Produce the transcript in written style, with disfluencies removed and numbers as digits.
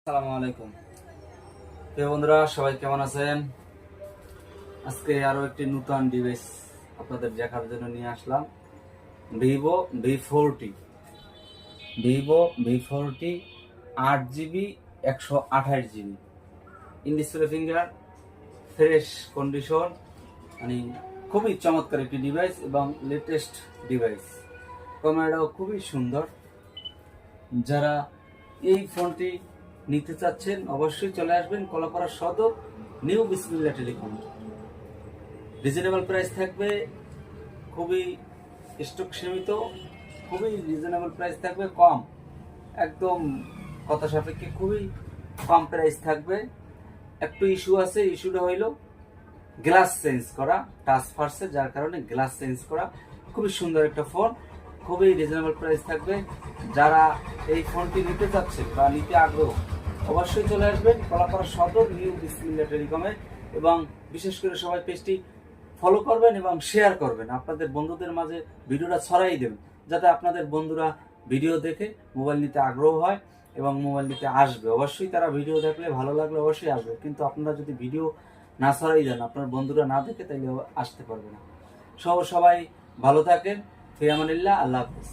আসসালামু আলাইকুম প্রিয় বন্ধুরা, সবাই কেমন আছেন? আজকে আরো একটি নতুন ডিভাইস আপনাদের দেখার জন্য নিয়ে আসলাম। Vivo ভি40 Vivo ভি40 8 GB 128 GB in display finger, fresh condition, মানে খুবই চমৎকার একটি ডিভাইস এবং লেটেস্ট ডিভাইস। ক্যামেরাটাও খুবই সুন্দর। যারা এই ফোনটি নিতে চাচ্ছেন অবশ্যই চলে আসবেন কলাপাড়া সদর নিউ বিসমিল্লাহ টেলিকম। রিজনেবল প্রাইস থাকবে, খুবই স্টক সীমিত, খুবই রিজনেবল প্রাইস থাকবে, কম একদম কথা সাপেক্ষে খুবই কম প্রাইস থাকবে। একটু ইস্যু আছে, ইস্যুটা হইল গ্লাস চেঞ্জ করা, টাচ ফার্সে, যার কারণে গ্লাস চেঞ্জ করা। খুবই সুন্দর একটা ফোন, খুবই রিজনেবল প্রাইস থাকবে। যারা এই ফোনটি নিতে চাচ্ছে বা নিতে আগ্রহ অবশ্যই চলে আসবেন কলাপাড়া সদর নিউ বিসমিল্লাহ টেলিকমে। এবং বিশেষ করে সবাই পেজটি ফলো করবেন এবং শেয়ার করবেন, আপনাদের বন্ধুদের মাঝে ভিডিওটা ছড়াই দেবেন, যাতে আপনাদের বন্ধুরা ভিডিও দেখে মোবাইল নিতে আগ্রহ হয় এবং মোবাইল নিতে আসবে। অবশ্যই তারা ভিডিও দেখলে ভালো লাগলে অবশ্যই আসবে, কিন্তু আপনারা যদি ভিডিও না ছড়াই দেন, আপনার বন্ধুরা না দেখে, তাইলে আসতে পারবে না। সবাই ভালো থাকেন। ফি আমানিল্লাহ, আল্লাহ হাফেজ।